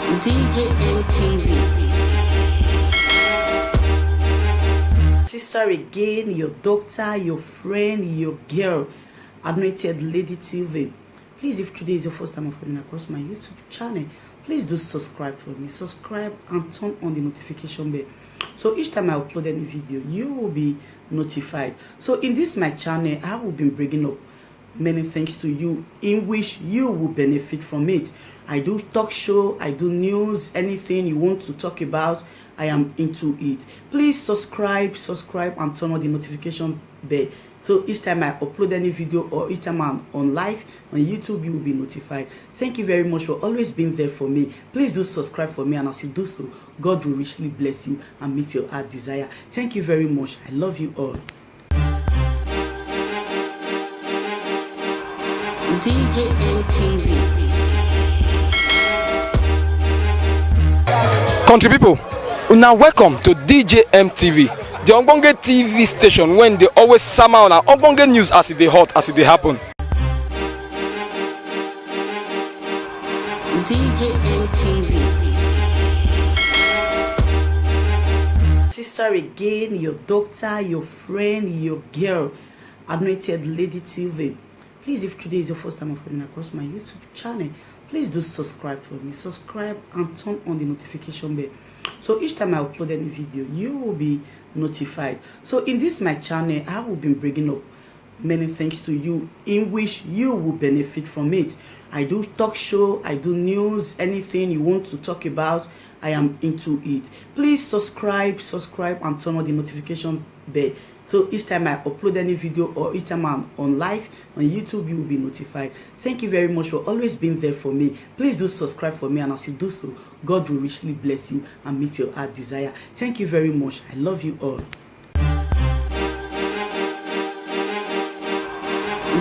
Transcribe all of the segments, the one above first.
DJ TV. Sister again, your doctor, your friend, your girl, Anointed Lady TV. Please, if today is your first time of coming across my YouTube channel, please do subscribe for me. Subscribe and turn on the notification bell. So each time I upload any video, you will be notified. So in this my channel, I will be bringing up many things to you in which you will benefit from it. I do talk show, I do news, anything you want to talk about, I am into it. Please subscribe and turn on the notification bell. So each time I upload any video or each time I'm on live on YouTube, you will be notified. Thank you very much for always being there for me. Please do subscribe for me, and as you do so, God will richly bless you and meet your heart desire. Thank you very much. I love you all. DJ TV. Country people, now welcome to DJM TV, the Ogbonge TV station when they always summer on Ogbonge news as it dey hot, as it dey happen. DJ TV. Sister again, your doctor, your friend, your girl, Anointed Lady TV. Please, if today is your first time of coming across my YouTube channel, please do subscribe for me. Subscribe and turn on the notification bell. So each time I upload any video, you will be notified. So in this my channel, I will be bringing up many things to you in which you will benefit from it. I do talk show, I do news, anything you want to talk about, I am into it. Please subscribe and turn on the notification bell. So each time I upload any video or each time I'm on live on YouTube, you will be notified. Thank you very much for always being there for me. Please do subscribe for me, and as you do so, God will richly bless you and meet your heart desire. Thank you very much. I love you all.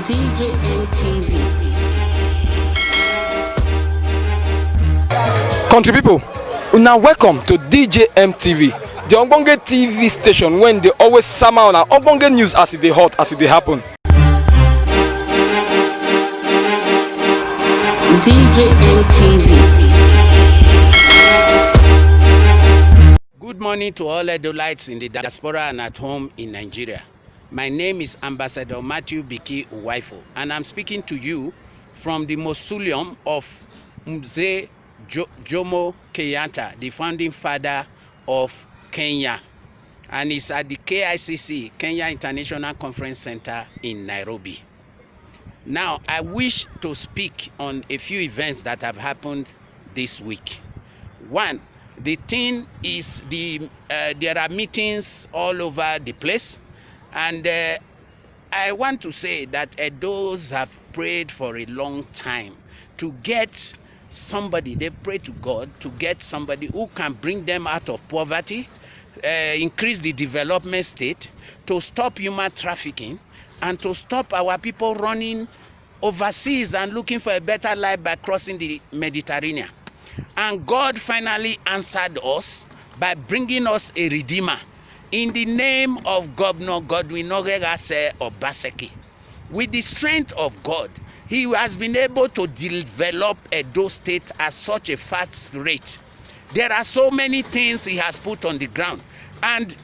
DJ TV. Country people, now welcome to DJM TV, the Ogbonge TV station when they always summer on Ogbonge news as it dey hot, as it dey happen. DJ TV. Good morning to all Edolites in the diaspora and at home in Nigeria. My name is Ambassador Matthew Biki Uwaifo, and I'm speaking to you from the mausoleum of Mzee Jomo Kenyatta, the founding father of Kenya, and it's at the KICC, Kenya International Conference Center in Nairobi. Now, I wish to speak on a few events that have happened this week. One, the thing is there are meetings all over the place, and I want to say that those have prayed for a long time to get somebody. They pray to God to get somebody who can bring them out of poverty, increase the development state, to stop human trafficking, and to stop our people running overseas and looking for a better life by crossing the Mediterranean. And God finally answered us by bringing us a redeemer in the name of Governor Godwin Nogegase Obaseki. With the strength of God, he has been able to develop Edo State at such a fast rate. There are so many things he has put on the ground, and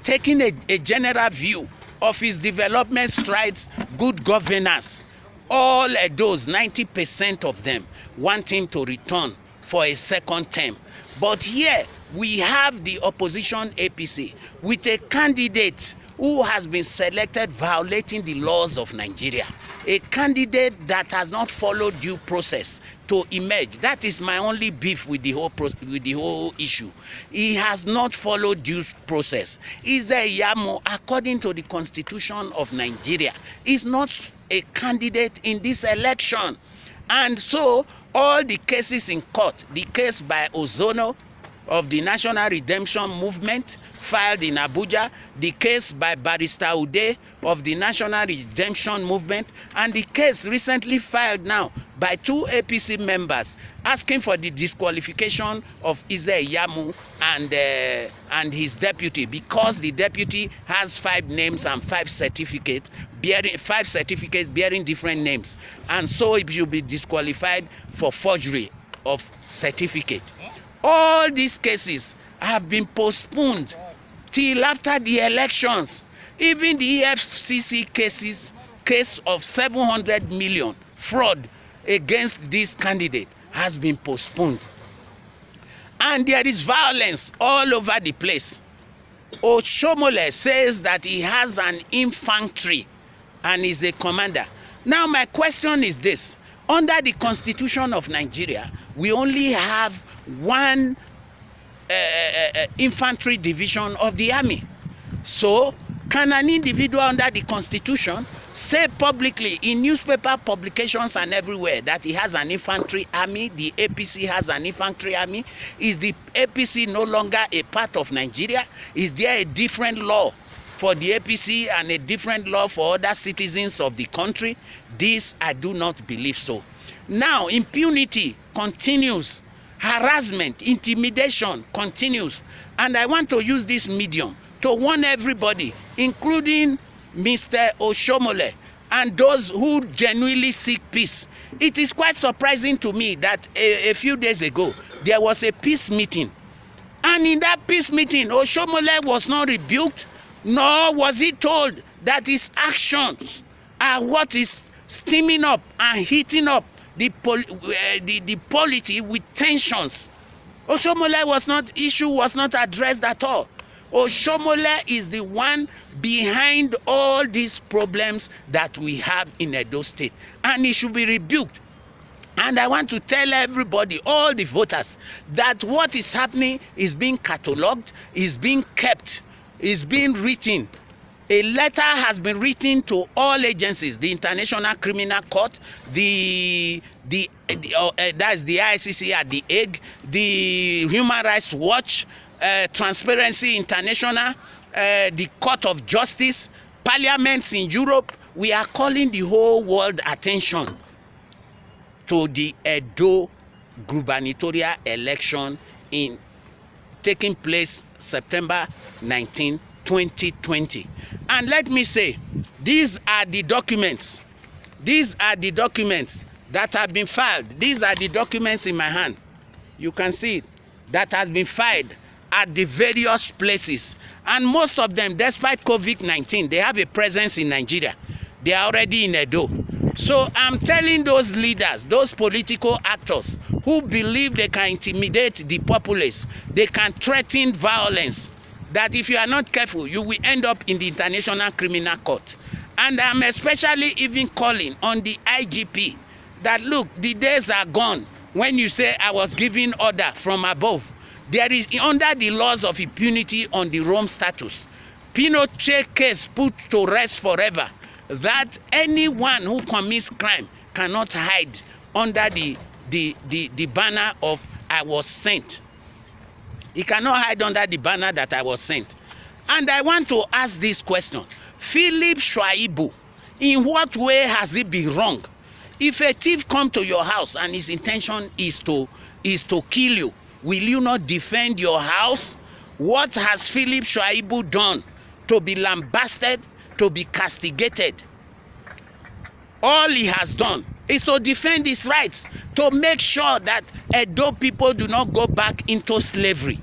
taking a general view of his development strides, good governance, all those 90% of them want him to return for a second term. But here we have the opposition APC with a candidate who has been selected violating the laws of Nigeria, a candidate that has not followed due process to emerge. That is my only beef with the whole issue. He has not followed due process. Eze Iyamu, according to the Constitution of Nigeria, is not a candidate in this election. And so all the cases in court, the case by Ozono of the National Redemption Movement filed in Abuja, the case by Barrister Ude of the National Redemption Movement, and the case recently filed now by two APC members asking for the disqualification of Eze Iyamu and his deputy, because the deputy has 5 names and 5 certificates bearing different names, and so it should be disqualified for forgery of certificate. All these cases have been postponed till after the elections. Even the EFCC case of 700 million fraud against this candidate has been postponed. And there is violence all over the place. Oshomole says that he has an infantry and is a commander. Now my question is this: under the Constitution of Nigeria, we only have one infantry division of the army. So can an individual under the Constitution say publicly in newspaper publications and everywhere that he has an infantry army, the APC has an infantry army? Is the APC no longer a part of Nigeria? Is there a different law for the APC and a different law for other citizens of the country? This I do not believe so. Now impunity continues, harassment, intimidation continues, and I want to use this medium to warn everybody, including Mr. Oshomole and those who genuinely seek peace. It is quite surprising to me that a few days ago there was a peace meeting, and in that peace meeting Oshomole was not rebuked, nor was he told that his actions are what is steaming up and heating up the polity with tensions. Oshomole issue was not addressed at all. Oshomole is the one behind all these problems that we have in Edo State, and he should be rebuked. And I want to tell everybody, all the voters, that what is happening is being catalogued, is being kept, is being written. A letter has been written to all agencies, the International Criminal Court, that's the ICC at The Hague, the Human Rights Watch, Transparency International, the Court of Justice, parliaments in Europe. We are calling the whole world attention to the Edo gubernatorial election taking place September 19, 2020. And let me say, these are the documents. These are the documents that have been filed. These are the documents in my hand. You can see it, that has been filed at the various places, and most of them, despite COVID-19, they have a presence in Nigeria. They are already in Edo. So I'm telling those leaders, those political actors who believe they can intimidate the populace, they can threaten violence, that if you are not careful, you will end up in the International Criminal Court. And I'm especially even calling on the IGP that, look, the days are gone when you say I was giving order from above. There is, under the laws of impunity on the Rome Statute, Pinochet case put to rest forever, that anyone who commits crime cannot hide under the banner of I was sent. He cannot hide under the banner that I was sent. And I want to ask this question: Philip Shuaibu, in what way has he been wrong? If a thief comes to your house and his intention is to kill you, will you not defend your house? What has Philip Shuaibu done to be lambasted, to be castigated? All he has done is to defend his rights, to make sure that Edo people do not go back into slavery.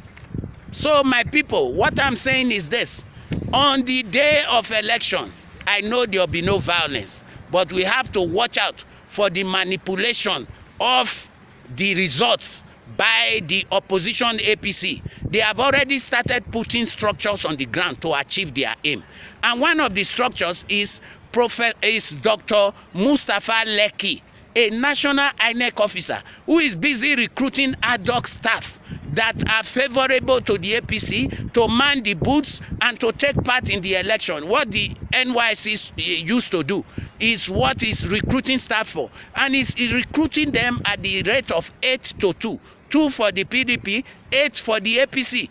So my people, what I'm saying is this: on the day of election, I know there will be no violence, but we have to watch out for the manipulation of the results by the opposition APC. They have already started putting structures on the ground to achieve their aim. And one of the structures is Dr. Mustafa Lekki, a national INEC officer who is busy recruiting ad hoc staff that are favorable to the APC to man the booths and to take part in the election. What the NYC used to do is what is recruiting staff for, and is recruiting them at the rate of 8 to 2. 2 for the PDP, 8 for the APC,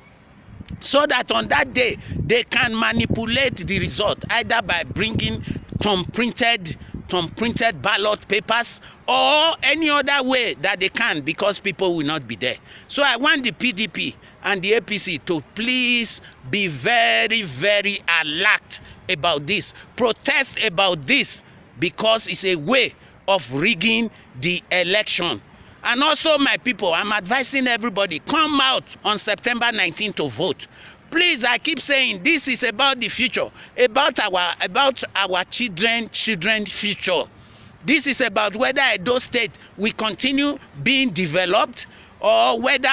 so that on that day they can manipulate the result either by bringing thumb printed ballot papers or any other way that they can, because people will not be there. So I want the PDP and the APC to please be very, very alert about this, protest about this, because it's a way of rigging the election. And also, my people, I'm advising everybody, come out on September 19 to vote. Please, I keep saying this is about the future, about our children future. This is about whether Edo State will continue being developed or whether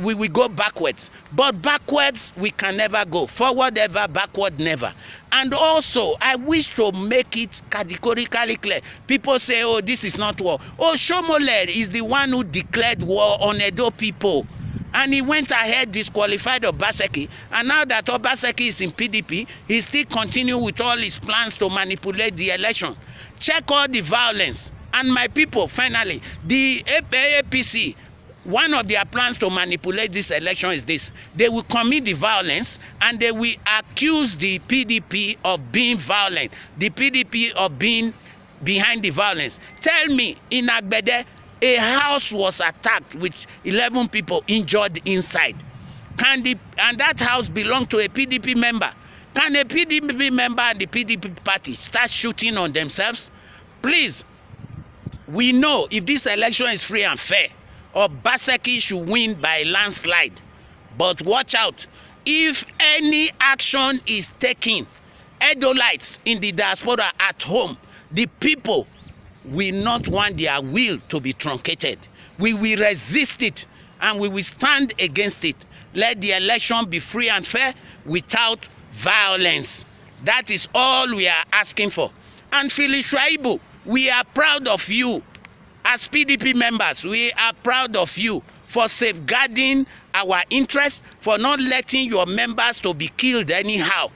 we will go backwards. But backwards we can never go. Forward ever, backward never. And also, I wish to make it categorically clear. People say, oh, this is not war. Oh, Shomole is the one who declared war on Edo people. And he went ahead, disqualified Obaseki. And now that Obaseki is in PDP, he still continue with all his plans to manipulate the election. Check all the violence. And my people, finally, the APC, one of their plans to manipulate this election is this. They will commit the violence and they will accuse the PDP of being violent, the PDP of being behind the violence. Tell me, in Agbede, a house was attacked with 11 people injured inside. And that house belonged to a PDP member. Can a PDP member and the PDP party start shooting on themselves? Please, we know if this election is free and fair, Obaseki should win by landslide. But watch out, if any action is taken, Edolites in the diaspora at home, the people will not want their will to be truncated. We will resist it and we will stand against it. Let the election be free and fair without violence. That is all we are asking for. And Philip Shaibu, we are proud of you. As PDP members, we are proud of you for safeguarding our interests, for not letting your members to be killed anyhow.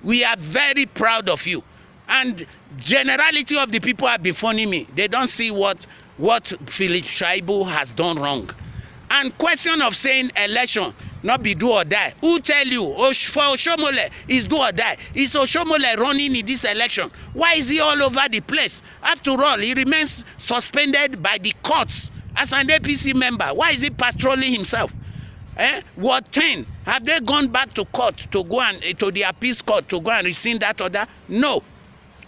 We are very proud of you. And generality of the people have been phoning me. They don't see what Philip Shaibu has done wrong. And question of saying election not be do or die. Who tell you? For Oshomole is do or die. Is Oshomole running in this election? Why is he all over the place? After all, he remains suspended by the courts as an APC member. Why is he patrolling himself? Ward 10, have they gone back to court to go and to the appeals court to go and rescind that order? No.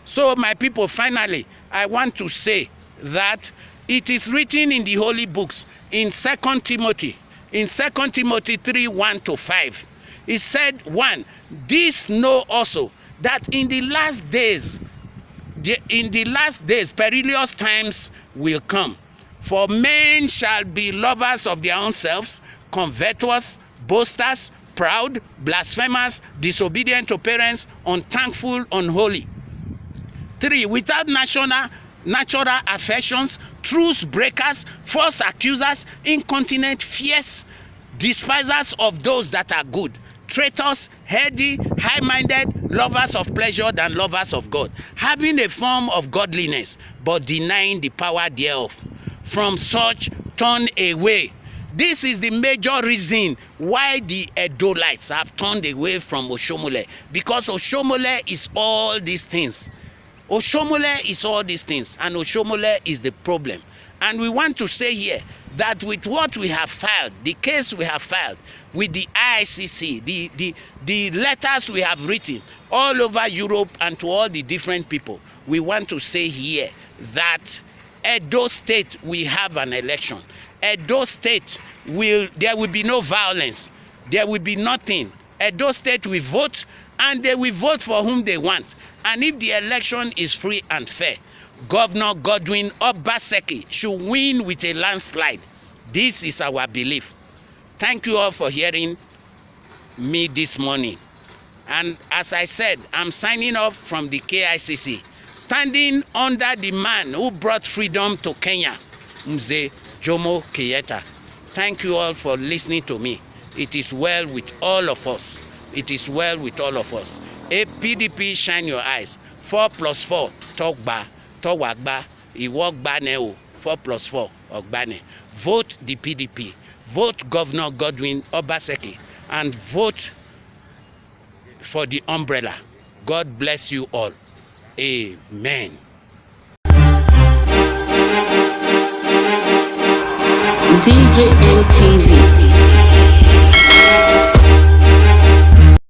So my people, finally, I want to say that it is written in the holy books in 2 Timothy, in 2 Timothy 3:1-5. It said, 1, this know also that in the last days, perilous times will come. For men shall be lovers of their own selves, covetous, boasters, proud, blasphemers, disobedient to parents, unthankful, unholy. 3, without natural affections, truce breakers, false accusers, incontinent, fierce, despisers of those that are good, traitors, heady, high-minded, lovers of pleasure than lovers of God, having a form of godliness, but denying the power thereof. From such turn away. This is the major reason why the Edolites have turned away from Oshomole, because Oshomole is all these things. Oshomole is all these things, and Oshomole is the problem. And we want to say here that with what we have filed, the case we have filed with the ICC, the letters we have written all over Europe and to all the different people, we want to say here that Edo State will have an election. Edo State there will be no violence. There will be nothing. Edo State will vote, and they will vote for whom they want. And if the election is free and fair, Governor Godwin Obaseki should win with a landslide. This is our belief. Thank you all for hearing me this morning. And as I said, I'm signing off from the KICC, standing under the man who brought freedom to Kenya, Mzee Jomo Kenyatta. Thank you all for listening to me. It is well with all of us. It is well with all of us. A PDP, shine your eyes. 4 + 4, Togba, Towagba, Iwogba Neo, 4 + 4, Ogbane. Vote the PDP. Vote Governor Godwin Obaseki, and vote for the umbrella. God bless you all. Amen. DJ MTV.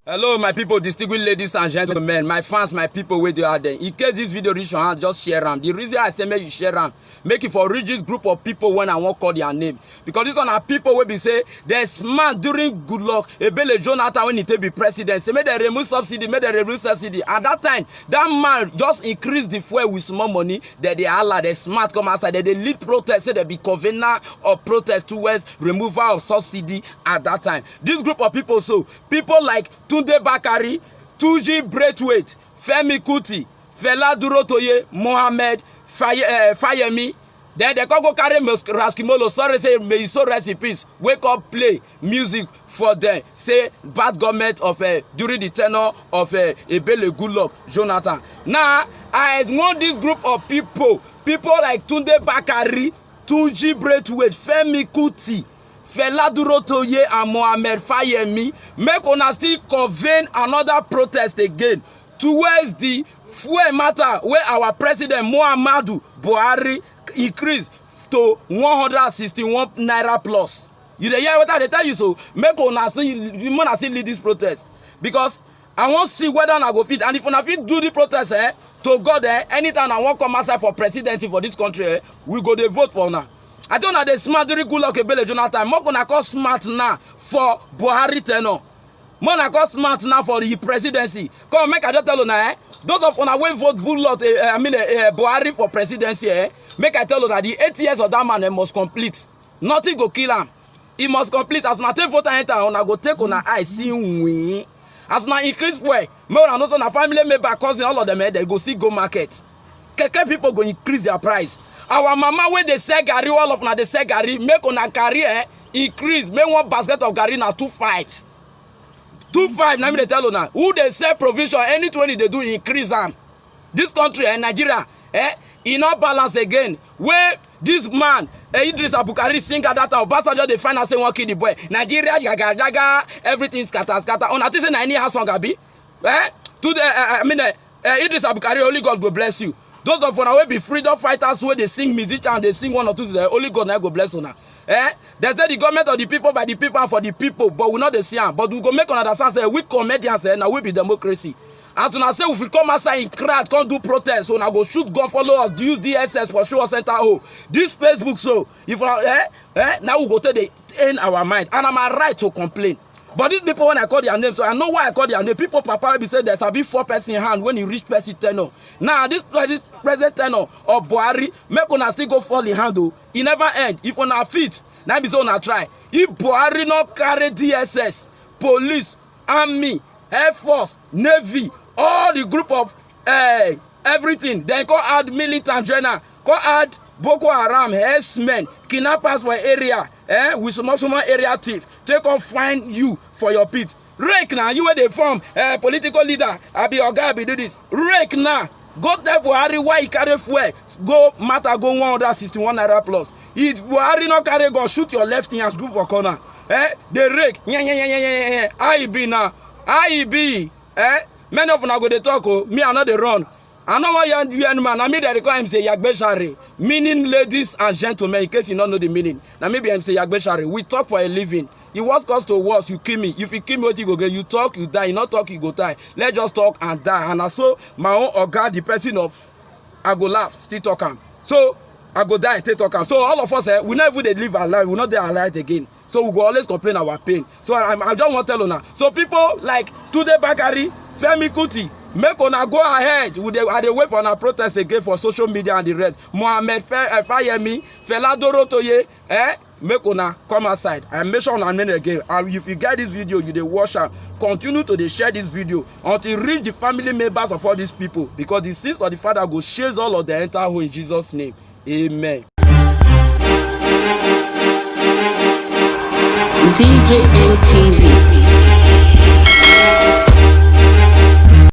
Hello, So my people, distinguished ladies and gentlemen, my fans, my people where they are there. In case this video reach your hand, just share them. The reason I say make you share them, make it for reach this group of people when I won't call their name. Because this one are people will be say they're smart during good luck. Ebele Jonathan when he take be president, say make they remove subsidy, make they remove subsidy. At that time, that man just increase the fuel with small money. That they are they smart come outside. They lead protest, say they be convener of protest towards removal of subsidy at that time. This group of people, so people like Tunde Bakari, Tuji Braithwaite, Femi Kuti, Fela Durotoye, Mohammed, Fayemi. Then they can go carry Raskimolo. Sorry, say may you so rest in peace. Wake up, play music for them. Say bad government of during the tenure of Ebele Goodluck Jonathan. Now I want this group of people like Tunde Bakari, Tuji Braithwaite, Femi Kuti, Fela Durotoye and Mohammed Fayemi make una still convene another protest again towards the fuel matter where our president Muhammadu Buhari increased to 161 naira plus. You dey hear what I tell you? So make una still lead this protest because I want to see whether I go fit, and if una fit do the protest to God anytime I want come outside for presidency for this country we go dey vote for una. I don't know the smart during Goodluck Ebele Jonathan. More gonna call smart now for Buhari tenure. More gonna call smart now for the presidency. Come make I just tell you now. Those of una wey vote Goodluck, Buhari for presidency. Make I tell you that the 8 years of that man must complete. Nothing go kill him. He must complete. As una take vote enter, una go take una eye see win. As una increase fuel, more than also na family member, cousin, all of them they go see go market. Keke people go increase their price. Our mama wey dey sell garri, all of una dey sell garri, make una carry increase. Make one basket of garri na 2.5. 2.5 na me dey tell una. Who dey sell provision, anything they do increase am. This country Nigeria e no balance again. Where this man Idris Abukari sing at that time, Obasanjo dey find out say one kill the boy. Nigeria jaga everything scatter. Una think say na any house song abi? Idris Abukari, only God go bless you. Those of una wey be freedom fighters wey dey sing musician, they sing one or two, only God na go bless una. They say the government of the people, by the people and for the people, but we not dey see am. But we go make una understand say we comedians na we be democracy. As una say if we come outside in crowd, come do protest, so una go shoot gun follow us, use DSS for show us center hole. This Facebook, so if now we go take the end our mind, and I'm right to complain. But these people, when I call their name, so I know why I call their name. People papa be say there's a big 4 person hand when you reach person tenor. Now this present tenor of Buhari make una still go fall in hand though. It never end. If una fit, now be so una try. If Buhari not carry DSS, police, army, air force, navy, all the group of everything, then go add militant general, go add Boko Haram, herdsmen, kidnappers for area, with small area thief, take on find you for your pit. Rake now, you where they from, political leader, I be your guy, be do this. Rake now, go tell Buhari why he carry fuel, go matter, go 161 naira plus. If Buhari not carry gun, shoot your left hand, group for corner. They rake, how he be now? How he be? Many of them go they talk, me I know they run. I know why young man, I mean they call him say Yagbeshare, meaning ladies and gentlemen, in case you don't know the meaning. Now maybe I'm say Yagbeshare. We talk for a living. It was cost to worse, you kill me. If you kill me, what you go get? You talk, you die. You not talk, you go die. Let's just talk and die. And also my own organ, the person of I go laugh, still talk am. So I go die, still talk am. So all of us we never would live our life, we not there alive again. So we go always complain our pain. So I don't want to tell you now. So people like Tunde Bakari, Femi Kuti, make una go ahead. I dey wait for una protest again for social media and the rest. Mohammed Fayemi, Fela Durotoye, make una come outside. I make sure una name again. And if you get this video, you dey watch am. Continue to dey share this video until you reach the family members of all these people, because the sins of the Father go chase all of the entire hole in Jesus' name. Amen. DJ MTV.